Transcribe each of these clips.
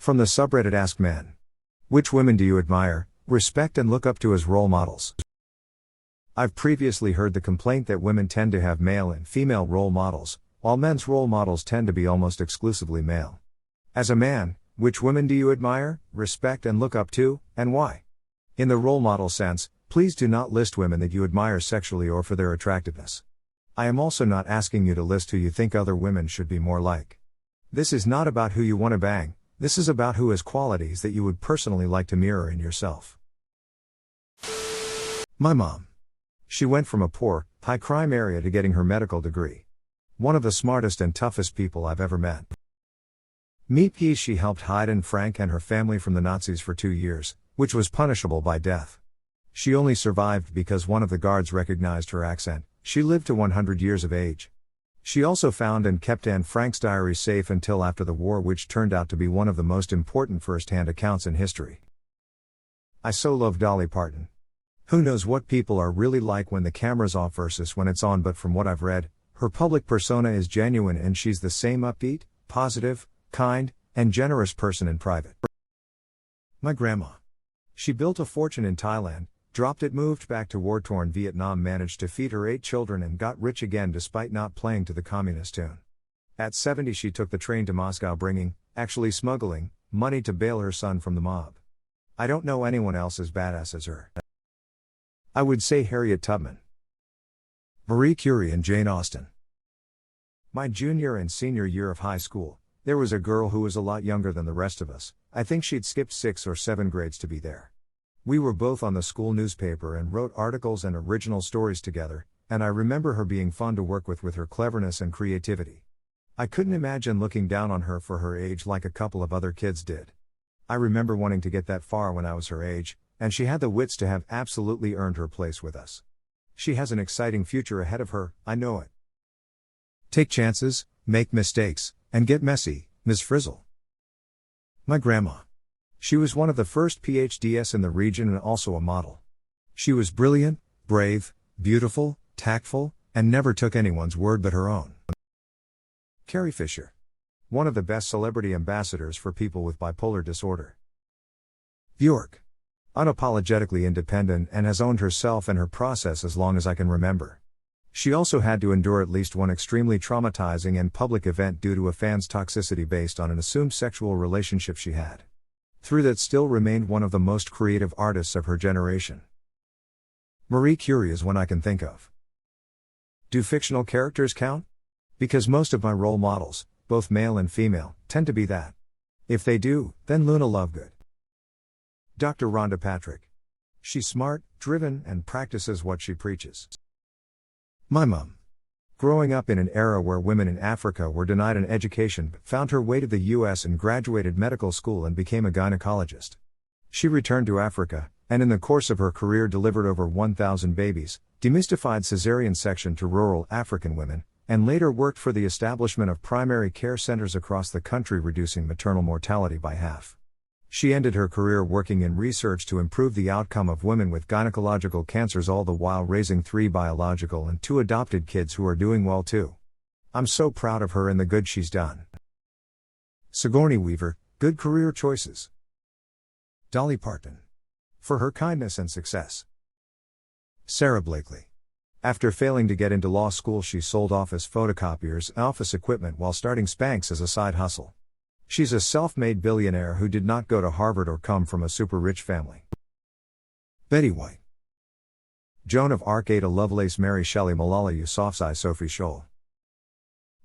From the subreddit AskMen. Which women do you admire, respect and look up to as role models? I've previously heard the complaint that women tend to have male and female role models, while men's role models tend to be almost exclusively male. As a man, which women do you admire, respect and look up to, and why? In the role model sense, please do not list women that you admire sexually or for their attractiveness. I am also not asking you to list who you think other women should be more like. This is not about who you want to bang, this is about who has qualities that you would personally like to mirror in yourself. My mom. She went from a poor, high-crime area to getting her medical degree. One of the smartest and toughest people I've ever met. Meet P. She helped hide Anne Frank and her family from the Nazis for 2 years, which was punishable by death. She only survived because one of the guards recognized her accent. She lived to 100 years of age. She also found and kept Anne Frank's diary safe until after the war, which turned out to be one of the most important first-hand accounts in history. I so love Dolly Parton. Who knows what people are really like when the camera's off versus when it's on, but from what I've read, her public persona is genuine and she's the same upbeat, positive, kind, and generous person in private. My grandma. She built a fortune in Thailand, dropped it, moved back to war-torn Vietnam, managed to feed her 8 children and got rich again despite not playing to the communist tune. At 70 she took the train to Moscow, actually smuggling, money to bail her son from the mob. I don't know anyone else as badass as her. I would say Harriet Tubman, Marie Curie and Jane Austen. My junior and senior year of high school, there was a girl who was a lot younger than the rest of us. I think she'd skipped 6 or 7 grades to be there. We were both on the school newspaper and wrote articles and original stories together, and I remember her being fun to work with her cleverness and creativity. I couldn't imagine looking down on her for her age like a couple of other kids did. I remember wanting to get that far when I was her age, and she had the wits to have absolutely earned her place with us. She has an exciting future ahead of her, I know it. Take chances, make mistakes, and get messy, Ms. Frizzle. My grandma. She was one of the first PhDs in the region and also a model. She was brilliant, brave, beautiful, tactful, and never took anyone's word but her own. Carrie Fisher. One of the best celebrity ambassadors for people with bipolar disorder. Bjork. Unapologetically independent and has owned herself and her process as long as I can remember. She also had to endure at least one extremely traumatizing and public event due to a fan's toxicity based on an assumed sexual relationship she had. Through that, still remained one of the most creative artists of her generation. Marie Curie is one I can think of. Do fictional characters count? Because most of my role models, both male and female, tend to be that. If they do, then Luna Lovegood. Dr. Rhonda Patrick. She's smart, driven, and practices what she preaches. My mom. Growing up in an era where women in Africa were denied an education but found her way to the US and graduated medical school and became a gynecologist. She returned to Africa, and in the course of her career delivered over 1,000 babies, demystified cesarean section to rural African women, and later worked for the establishment of primary care centers across the country, reducing maternal mortality by half. She ended her career working in research to improve the outcome of women with gynecological cancers, all the while raising 3 biological and 2 adopted kids who are doing well too. I'm so proud of her and the good she's done. Sigourney Weaver, good career choices. Dolly Parton. For her kindness and success. Sarah Blakely. After failing to get into law school, she sold office photocopiers and office equipment while starting Spanx as a side hustle. She's a self-made billionaire who did not go to Harvard or come from a super rich family. Betty White. Joan of Arc, Ada Lovelace, Mary Shelley, Malala Yousafzai, Sophie Scholl.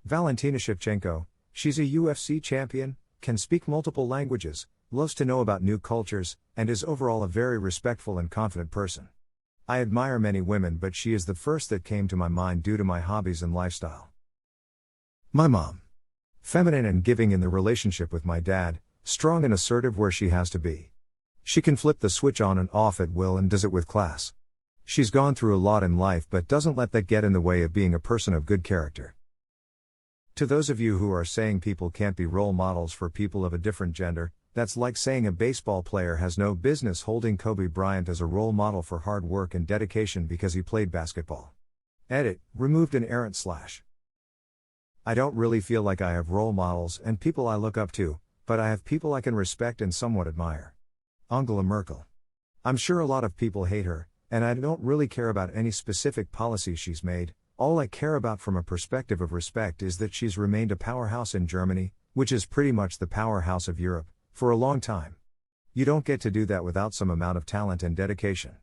Valentina Shevchenko. She's a UFC champion, can speak multiple languages, loves to know about new cultures, and is overall a very respectful and confident person. I admire many women, but she is the first that came to my mind due to my hobbies and lifestyle. My mom. Feminine and giving in the relationship with my dad, strong and assertive where she has to be. She can flip the switch on and off at will and does it with class. She's gone through a lot in life but doesn't let that get in the way of being a person of good character. To those of you who are saying people can't be role models for people of a different gender, that's like saying a baseball player has no business holding Kobe Bryant as a role model for hard work and dedication because he played basketball. Edit, removed an errant /. I don't really feel like I have role models and people I look up to, but I have people I can respect and somewhat admire. Angela Merkel. I'm sure a lot of people hate her, and I don't really care about any specific policies she's made. All I care about from a perspective of respect is that she's remained a powerhouse in Germany, which is pretty much the powerhouse of Europe, for a long time. You don't get to do that without some amount of talent and dedication.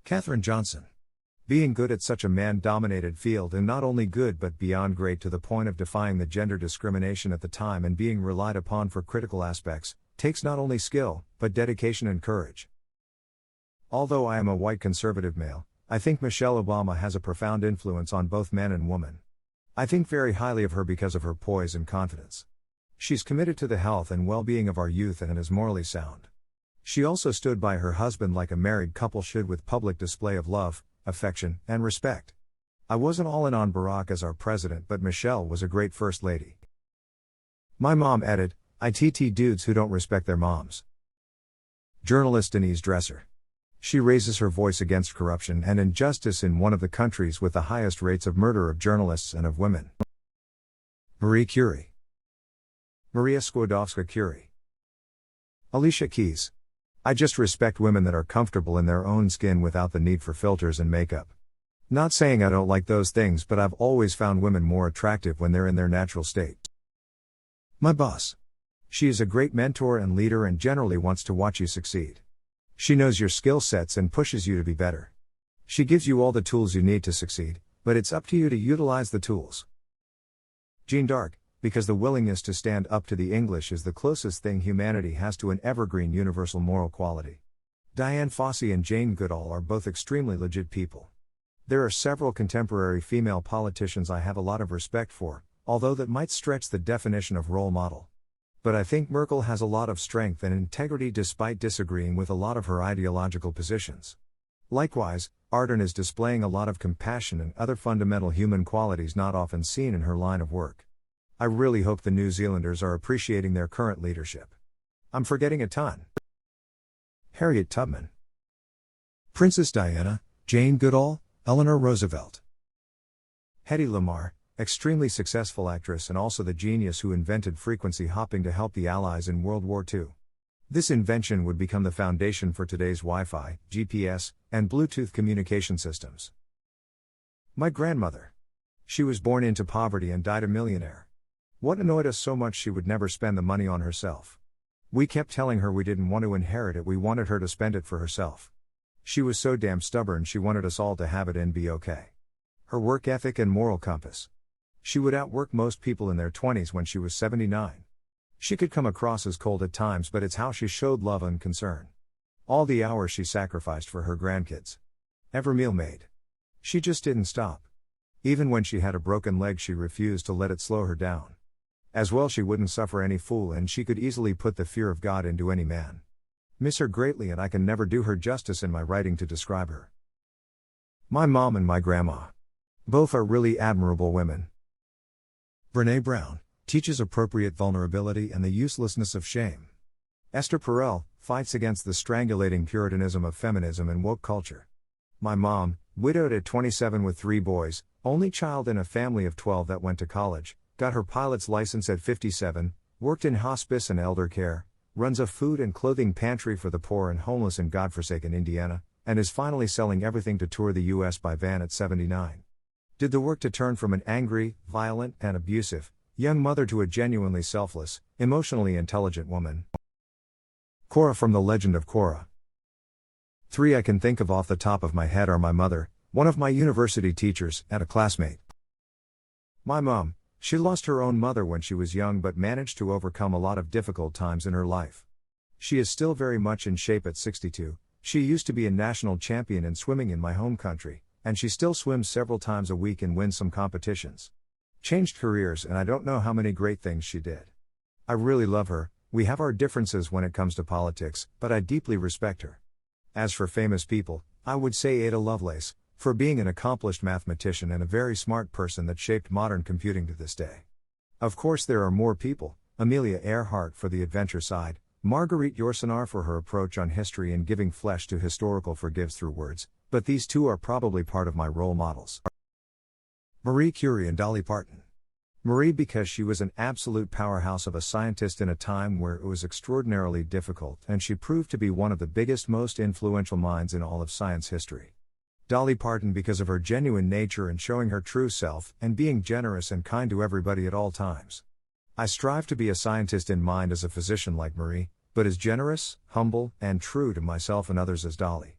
Katherine Johnson. Being good at such a man-dominated field, and not only good but beyond great to the point of defying the gender discrimination at the time and being relied upon for critical aspects, takes not only skill, but dedication and courage. Although I am a white conservative male, I think Michelle Obama has a profound influence on both men and women. I think very highly of her because of her poise and confidence. She's committed to the health and well-being of our youth and is morally sound. She also stood by her husband like a married couple should, with public display of love, affection, and respect. I wasn't all in on Barack as our president, but Michelle was a great first lady. My mom added, ITT dudes who don't respect their moms. Journalist Denise Dresser. She raises her voice against corruption and injustice in one of the countries with the highest rates of murder of journalists and of women. Marie Curie. Maria Skłodowska-Curie. Alicia Keys. I just respect women that are comfortable in their own skin without the need for filters and makeup. Not saying I don't like those things, but I've always found women more attractive when they're in their natural state. My boss. She is a great mentor and leader and generally wants to watch you succeed. She knows your skill sets and pushes you to be better. She gives you all the tools you need to succeed, but it's up to you to utilize the tools. Jeanne d'Arc, because the willingness to stand up to the English is the closest thing humanity has to an evergreen universal moral quality. Diane Fossey and Jane Goodall are both extremely legit people. There are several contemporary female politicians I have a lot of respect for, although that might stretch the definition of role model. But I think Merkel has a lot of strength and integrity despite disagreeing with a lot of her ideological positions. Likewise, Ardern is displaying a lot of compassion and other fundamental human qualities not often seen in her line of work. I really hope the New Zealanders are appreciating their current leadership. I'm forgetting a ton. Harriet Tubman. Princess Diana, Jane Goodall, Eleanor Roosevelt. Hedy Lamarr, extremely successful actress and also the genius who invented frequency hopping to help the Allies in World War II. This invention would become the foundation for today's Wi-Fi, GPS, and Bluetooth communication systems. My grandmother. She was born into poverty and died a millionaire. What annoyed us so much she would never spend the money on herself. We kept telling her we didn't want to inherit it, we wanted her to spend it for herself. She was so damn stubborn, she wanted us all to have it and be okay. Her work ethic and moral compass. She would outwork most people in their 20s when she was 79. She could come across as cold at times, but it's how she showed love and concern. All the hours she sacrificed for her grandkids. Every meal made. She just didn't stop. Even when she had a broken leg, she refused to let it slow her down. As well, she wouldn't suffer any fool, and she could easily put the fear of God into any man. Miss her greatly, and I can never do her justice in my writing to describe her. My mom and my grandma. Both are really admirable women. Brené Brown teaches appropriate vulnerability and the uselessness of shame. Esther Perel fights against the strangulating puritanism of feminism and woke culture. My mom, widowed at 27 with 3 boys, only child in a family of 12 that went to college, got her pilot's license at 57, worked in hospice and elder care, runs a food and clothing pantry for the poor and homeless in godforsaken Indiana, and is finally selling everything to tour the U.S. by van at 79. Did the work to turn from an angry, violent, and abusive young mother to a genuinely selfless, emotionally intelligent woman. Korra from The Legend of Korra. 3 I can think of off the top of my head are my mother, one of my university teachers, and a classmate. My mom. She lost her own mother when she was young but managed to overcome a lot of difficult times in her life. She is still very much in shape at 62. She used to be a national champion in swimming in my home country, and she still swims several times a week and wins some competitions. Changed careers, and I don't know how many great things she did. I really love her. We have our differences when it comes to politics, but I deeply respect her. As for famous people, I would say Ada Lovelace, for being an accomplished mathematician and a very smart person that shaped modern computing to this day. Of course there are more people, Amelia Earhart for the adventure side, Marguerite Yourcenar for her approach on history and giving flesh to historical forgives through words, but these 2 are probably part of my role models. Marie Curie and Dolly Parton. Marie because she was an absolute powerhouse of a scientist in a time where it was extraordinarily difficult, and she proved to be one of the biggest, most influential minds in all of science history. Dolly Parton because of her genuine nature and showing her true self, and being generous and kind to everybody at all times. I strive to be a scientist in mind as a physician like Marie, but as generous, humble, and true to myself and others as Dolly.